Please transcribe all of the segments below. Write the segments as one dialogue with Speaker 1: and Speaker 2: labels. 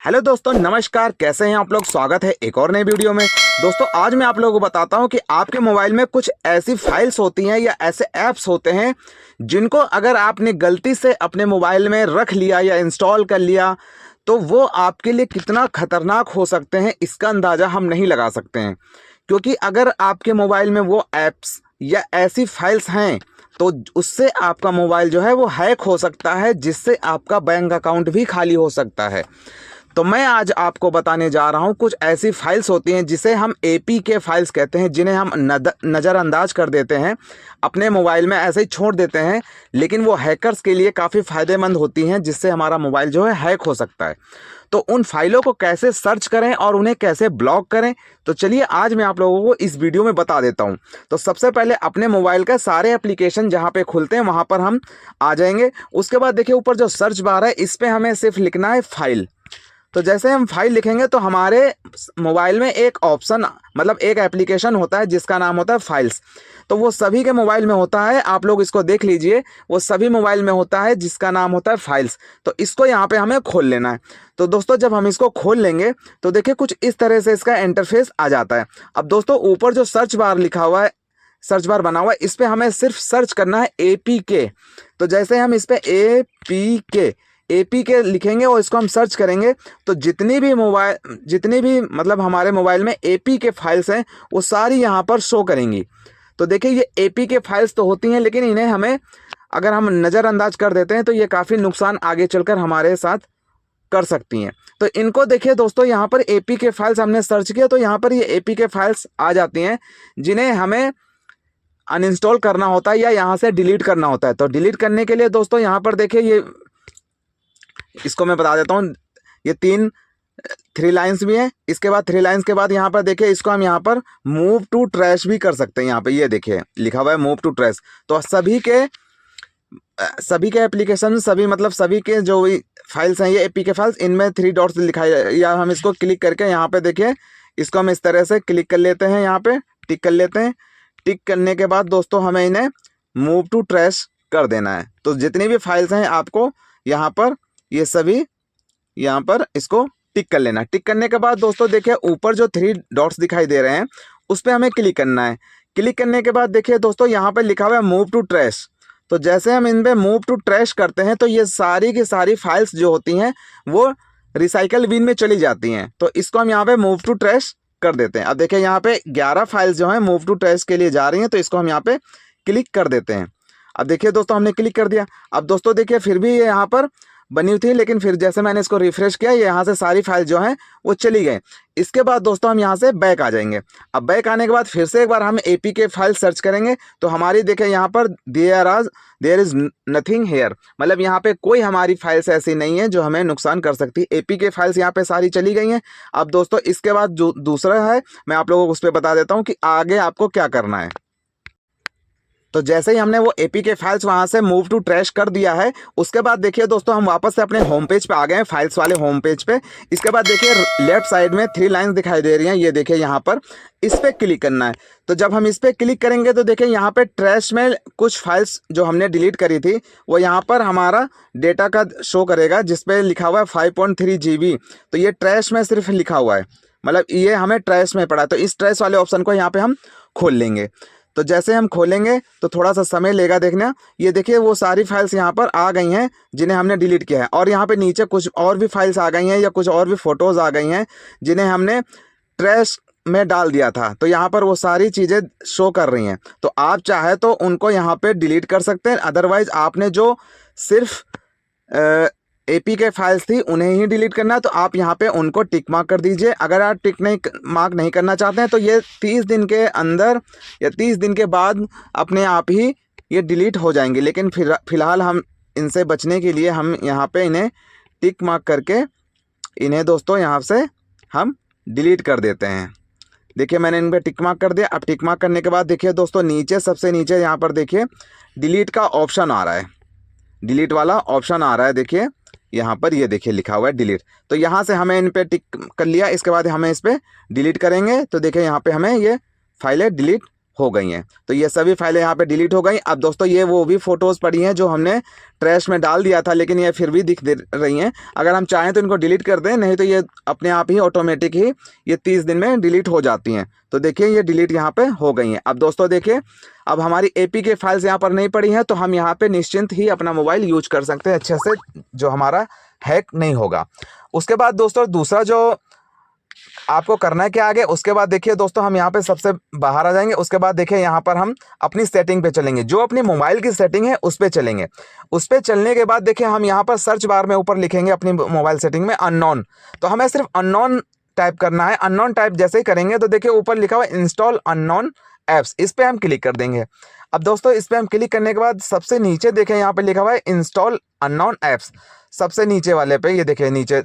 Speaker 1: Hello दोस्तों, नमस्कार। कैसे हैं आप लोग? स्वागत है एक और नई वीडियो में। दोस्तों, आज मैं आप लोगों को बताता हूं कि आपके मोबाइल में कुछ ऐसी फाइल्स होती हैं या ऐसे ऐप्स होते हैं जिनको अगर आपने गलती से अपने मोबाइल में रख लिया या इंस्टॉल कर लिया तो वो आपके लिए कितना खतरनाक हो सकते हैं, इसका अंदाज़ा हम नहीं लगा सकते हैं। क्योंकि अगर आपके मोबाइल में वो ऐप्स या ऐसी फाइल्स हैं तो उससे आपका मोबाइल जो है वो हैक हो सकता है, जिससे आपका बैंक अकाउंट भी खाली हो सकता है। तो मैं आज आपको बताने जा रहा हूं कुछ ऐसी फाइल्स होती हैं जिसे हम एपीके फाइल्स कहते हैं, जिन्हें हम नज़रअंदाज कर देते हैं, अपने मोबाइल में ऐसे ही छोड़ देते हैं, लेकिन वो हैकर्स के लिए काफ़ी फ़ायदेमंद होती हैं, जिससे हमारा मोबाइल जो है हैक हो सकता है। तो उन फाइलों को कैसे सर्च करें और उन्हें कैसे ब्लॉक करें, तो चलिए आज मैं आप लोगों को इस वीडियो में बता देता हूं। तो सबसे पहले अपने मोबाइल का सारे एप्लीकेशन जहां पे खुलते हैं वहां पर हम आ जाएंगे। उसके बाद देखिए ऊपर जो सर्च बार है, इस पर हमें सिर्फ लिखना है फाइल। तो जैसे हम फाइल लिखेंगे तो हमारे मोबाइल में एक ऑप्शन, मतलब एक एप्लीकेशन होता है जिसका नाम होता है फाइल्स। तो वो सभी के मोबाइल में होता है, आप लोग इसको देख लीजिए, वो सभी मोबाइल में होता है जिसका नाम होता है फाइल्स। तो इसको यहाँ पे हमें खोल लेना है। तो दोस्तों, जब हम इसको खोल लेंगे तो देखिए कुछ इस तरह से इसका इंटरफेस आ जाता है। अब दोस्तों, ऊपर जो सर्च बार लिखा हुआ है, सर्च बार बना हुआ है, इस पर हमें सिर्फ सर्च करना है एपीके। तो जैसे हम इस पर एपीके लिखेंगे और इसको हम सर्च करेंगे तो जितनी भी मतलब हमारे मोबाइल में एपीके फाइल्स हैं वो सारी यहाँ पर शो करेंगी। तो देखिए ये एपीके फाइल्स तो होती हैं, लेकिन इन्हें हमें अगर हम नज़रअंदाज कर देते हैं तो ये काफ़ी नुकसान आगे चलकर हमारे साथ कर सकती हैं। तो इनको देखिए दोस्तों, यहाँ पर एपीके फाइल्स हमने सर्च किया तो यहाँ पर ये एपीके फाइल्स आ जाती हैं, जिन्हें हमें अनइंस्टॉल करना होता है या यहाँ से डिलीट करना होता है। तो डिलीट करने के लिए दोस्तों यहाँ पर देखिए, ये इसको मैं बता देता हूँ, ये थ्री लाइंस भी हैं। इसके बाद थ्री लाइंस के बाद यहाँ पर देखिए, इसको हम यहाँ पर मूव टू ट्रैश भी कर सकते हैं। यहाँ पे ये देखिए लिखा हुआ है मूव टू ट्रैश। तो सभी के एप्लीकेशन, सभी मतलब सभी के जो फाइल्स हैं, ये एपीके फाइल्स, इनमें थ्री डॉट्स लिखाई है, या हम इसको क्लिक करके यहाँ पे देखिए, इसको हम इस तरह से क्लिक कर लेते हैं, यहाँ पे टिक कर लेते हैं। टिक करने के बाद दोस्तों हमें इन्हें मूव टू ट्रैश कर देना है। तो जितनी भी फाइल्स हैं आपको यहाँ पर ये सभी यहाँ पर इसको टिक कर लेना। टिक करने के बाद दोस्तों देखिए ऊपर जो थ्री डॉट्स दिखाई दे रहे हैं उस पर हमें क्लिक करना है। क्लिक करने के बाद देखिए दोस्तों यहाँ पर लिखा हुआ है मूव टू ट्रैश। तो जैसे हम इन पे मूव टू ट्रैश करते हैं तो ये सारी की सारी फाइल्स जो होती हैं वो रिसाइकल बिन में चली जाती हैं। तो इसको हम यहाँ पे मूव टू ट्रैश कर देते हैं। अब देखिए यहाँ पे 11 फाइल्स जो हैं मूव टू ट्रैश के लिए जा रही हैं, तो इसको हम यहाँ पे क्लिक कर देते हैं। अब देखिए दोस्तों, हमने क्लिक कर दिया। अब दोस्तों देखिए फिर भी ये यहाँ पर बनी हुई थी, लेकिन फिर जैसे मैंने इसको रिफ्रेश किया, ये यहाँ से सारी फाइल जो हैं वो चली गई। इसके बाद दोस्तों हम यहाँ से बैक आ जाएंगे। अब बैक आने के बाद फिर से एक बार हम एपीके फाइल सर्च करेंगे तो हमारी देखिए यहाँ पर देयर इज नथिंग हेयर, मतलब यहाँ पे कोई हमारी फाइल्स ऐसी नहीं है जो हमें नुकसान कर सकती। एपीके फाइल्स यहाँ पे सारी चली गई हैं। अब दोस्तों इसके बाद जो दूसरा है, मैं आप लोगों को उस पर बता देता हूँ कि आगे आपको क्या करना है। तो जैसे ही हमने वो एपीके फाइल्स वहाँ से मूव टू ट्रैश कर दिया है, उसके बाद देखिए दोस्तों हम वापस से अपने होम पेज पे आ गए हैं, फाइल्स वाले होम पेज पे। इसके बाद देखिए लेफ्ट साइड में थ्री लाइंस दिखाई दे रही हैं, ये देखिए यहाँ पर इस पर क्लिक करना है। तो जब हम इस पर क्लिक करेंगे तो देखिए यहाँ पे ट्रैश में कुछ फाइल्स जो हमने डिलीट करी थी वो यहाँ पर हमारा डेटा का शो करेगा, जिसपे लिखा हुआ है 5.3 GB। तो ये ट्रैश में सिर्फ लिखा हुआ है, मतलब ये हमें ट्रैश में पड़ा है। तो इस ट्रैश वाले ऑप्शन को यहाँ पे हम खोल लेंगे। तो जैसे हम खोलेंगे तो थोड़ा सा समय लेगा देखना। ये देखिए वो सारी फाइल्स यहाँ पर आ गई हैं जिन्हें हमने डिलीट किया है, और यहाँ पे नीचे कुछ और भी फाइल्स आ गई हैं या कुछ और भी फ़ोटोज़ आ गई हैं जिन्हें हमने ट्रैश में डाल दिया था। तो यहाँ पर वो सारी चीज़ें शो कर रही हैं। तो आप चाहे तो उनको यहाँ पे डिलीट कर सकते हैं, अदरवाइज़ आपने जो सिर्फ एपीके फाइल्स थी उन्हें ही डिलीट करना है, तो आप यहाँ पे उनको टिक मार्क कर दीजिए। अगर आप मार्क नहीं करना चाहते हैं तो ये 30 दिन के अंदर या 30 दिन के बाद अपने आप ही ये डिलीट हो जाएंगे। लेकिन फ़िलहाल हम इनसे बचने के लिए हम यहाँ पे इन्हें टिक मार्क करके इन्हें दोस्तों यहाँ से हम डिलीट कर देते हैं। देखिए मैंने इन पर टिक मार्क कर दिया। अब टिक मार्क करने के बाद देखिए दोस्तों नीचे सबसे नीचे यहाँ पर देखिए डिलीट का ऑप्शन आ रहा है, डिलीट वाला ऑप्शन आ रहा है। देखिए यहाँ पर ये देखिए लिखा हुआ है डिलीट। तो यहाँ से हमें इन पे टिक कर लिया। इसके बाद हमें इस पर डिलीट करेंगे तो देखिए यहाँ पे हमें ये फाइलें डिलीट हो गई हैं। तो ये सभी फाइलें यहाँ पे डिलीट हो गई। अब दोस्तों ये वो भी फ़ोटोज़ पड़ी हैं जो हमने ट्रैश में डाल दिया था, लेकिन ये फिर भी दिख दे रही हैं। अगर हम चाहें तो इनको डिलीट कर दें, नहीं तो ये अपने आप ही ऑटोमेटिक ही ये 30 दिन में डिलीट हो जाती हैं। तो देखिए ये डिलीट यहाँ पे हो गई हैं। अब दोस्तों देखिए, अब हमारी APK फाइल्स यहाँ पर नहीं पड़ी हैं, तो हम यहाँ पे निश्चिंत ही अपना मोबाइल यूज कर सकते हैं अच्छे से, जो हमारा हैक नहीं होगा। उसके बाद दोस्तों दूसरा जो आपको करना है क्या आगे, उसके बाद देखिए दोस्तों हम यहाँ पे सबसे बाहर आ जाएंगे। उसके बाद देखिए यहाँ पर हम अपनी सेटिंग पे चलेंगे, जो अपनी मोबाइल की सेटिंग है उस पे चलेंगे। उस पे चलने के बाद देखिए हम यहाँ पर सर्च बार में ऊपर लिखेंगे अपनी मोबाइल सेटिंग में अननोन। तो हमें सिर्फ अननोन टाइप करना है। अननोन टाइप जैसे ही करेंगे तो देखिए ऊपर लिखा हुआ है इंस्टॉल अननोन ऐप्स, इस पर हम क्लिक कर देंगे। अब दोस्तों इस पर हम क्लिक करने के बाद सबसे नीचे देखें यहाँ पे लिखा हुआ है इंस्टॉल अननोन ऐप्स, सबसे नीचे वाले पे ये देखिए नीचे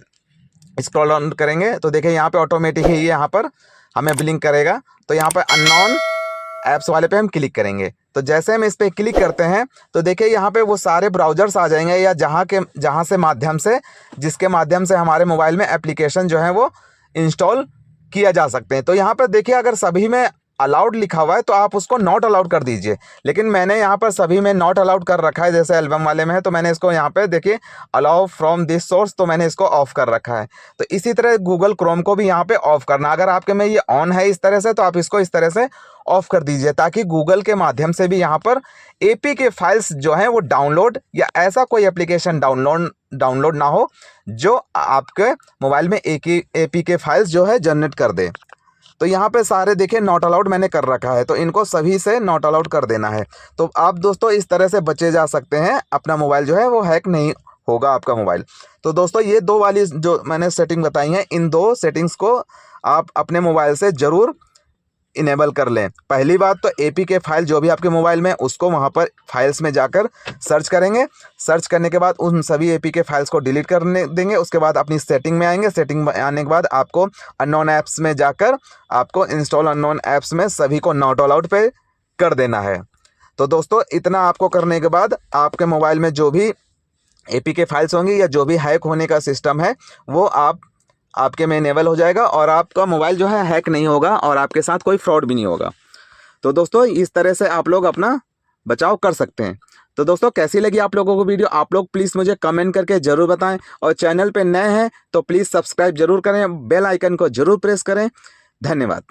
Speaker 1: स्क्रॉल ऑन करेंगे तो देखिए यहाँ पे ऑटोमेटिक ही यहाँ पर हमें ब्लिंक करेगा। तो यहाँ पर अननोन ऐप्स वाले पे हम क्लिक करेंगे। तो जैसे हम इस पे क्लिक करते हैं तो देखिए यहाँ पे वो सारे ब्राउजर्स आ जाएंगे, या जहाँ से माध्यम से जिसके माध्यम से हमारे मोबाइल में एप्लीकेशन जो है वो इंस्टॉल किया जा सकते हैं। तो यहाँ पर देखिए अगर सभी में अलाउड लिखा हुआ है तो आप उसको नॉट अलाउड कर दीजिए, लेकिन मैंने यहाँ पर सभी में नॉट अलाउड कर रखा है, जैसे एल्बम वाले में है। तो मैंने इसको यहाँ पे देखिए अलाउ फ्रॉम दिस सोर्स, तो मैंने इसको ऑफ कर रखा है। तो इसी तरह गूगल क्रोम को भी यहाँ पे ऑफ करना। अगर आपके में ये ऑन है इस तरह से तो आप इसको इस तरह से ऑफ कर दीजिए, ताकि गूगल के माध्यम से भी यहाँ पर APK फाइल्स जो हैं वो डाउनलोड या ऐसा कोई एप्लीकेशन डाउनलोड ना हो जो आपके मोबाइल में APK फाइल्स जो है जनरेट कर दे। तो यहाँ पे सारे देखिए नॉट अलाउड मैंने कर रखा है, तो इनको सभी से नॉट अलाउड कर देना है। तो आप दोस्तों इस तरह से बचे जा सकते हैं, अपना मोबाइल जो है वो हैक नहीं होगा आपका मोबाइल। तो दोस्तों ये दो वाली जो मैंने सेटिंग बताई हैं, इन दो सेटिंग्स को आप अपने मोबाइल से ज़रूर इनेबल कर लें। पहली बात तो APK फाइल जो भी आपके मोबाइल में, उसको वहाँ पर फाइल्स में जाकर सर्च करेंगे। सर्च करने के बाद उन सभी APK फाइल्स को डिलीट करने देंगे। उसके बाद अपनी सेटिंग में आएंगे। सेटिंग में आने के बाद आपको अननोन ऐप्स में जाकर आपको इंस्टॉल अननोन ऐप्स में सभी को नॉट अलाउड पे कर देना है। तो दोस्तों इतना आपको करने के बाद आपके मोबाइल में जो भी APK फाइल्स होंगी या जो भी हैक होने का सिस्टम है वो आपके में इनेबल हो जाएगा, और आपका मोबाइल जो है हैक नहीं होगा और आपके साथ कोई फ्रॉड भी नहीं होगा। तो दोस्तों इस तरह से आप लोग अपना बचाव कर सकते हैं। तो दोस्तों कैसी लगी आप लोगों को वीडियो, आप लोग प्लीज़ मुझे कमेंट करके ज़रूर बताएं, और चैनल पे नए हैं तो प्लीज़ सब्सक्राइब जरूर करें, बेल आइकन को ज़रूर प्रेस करें। धन्यवाद।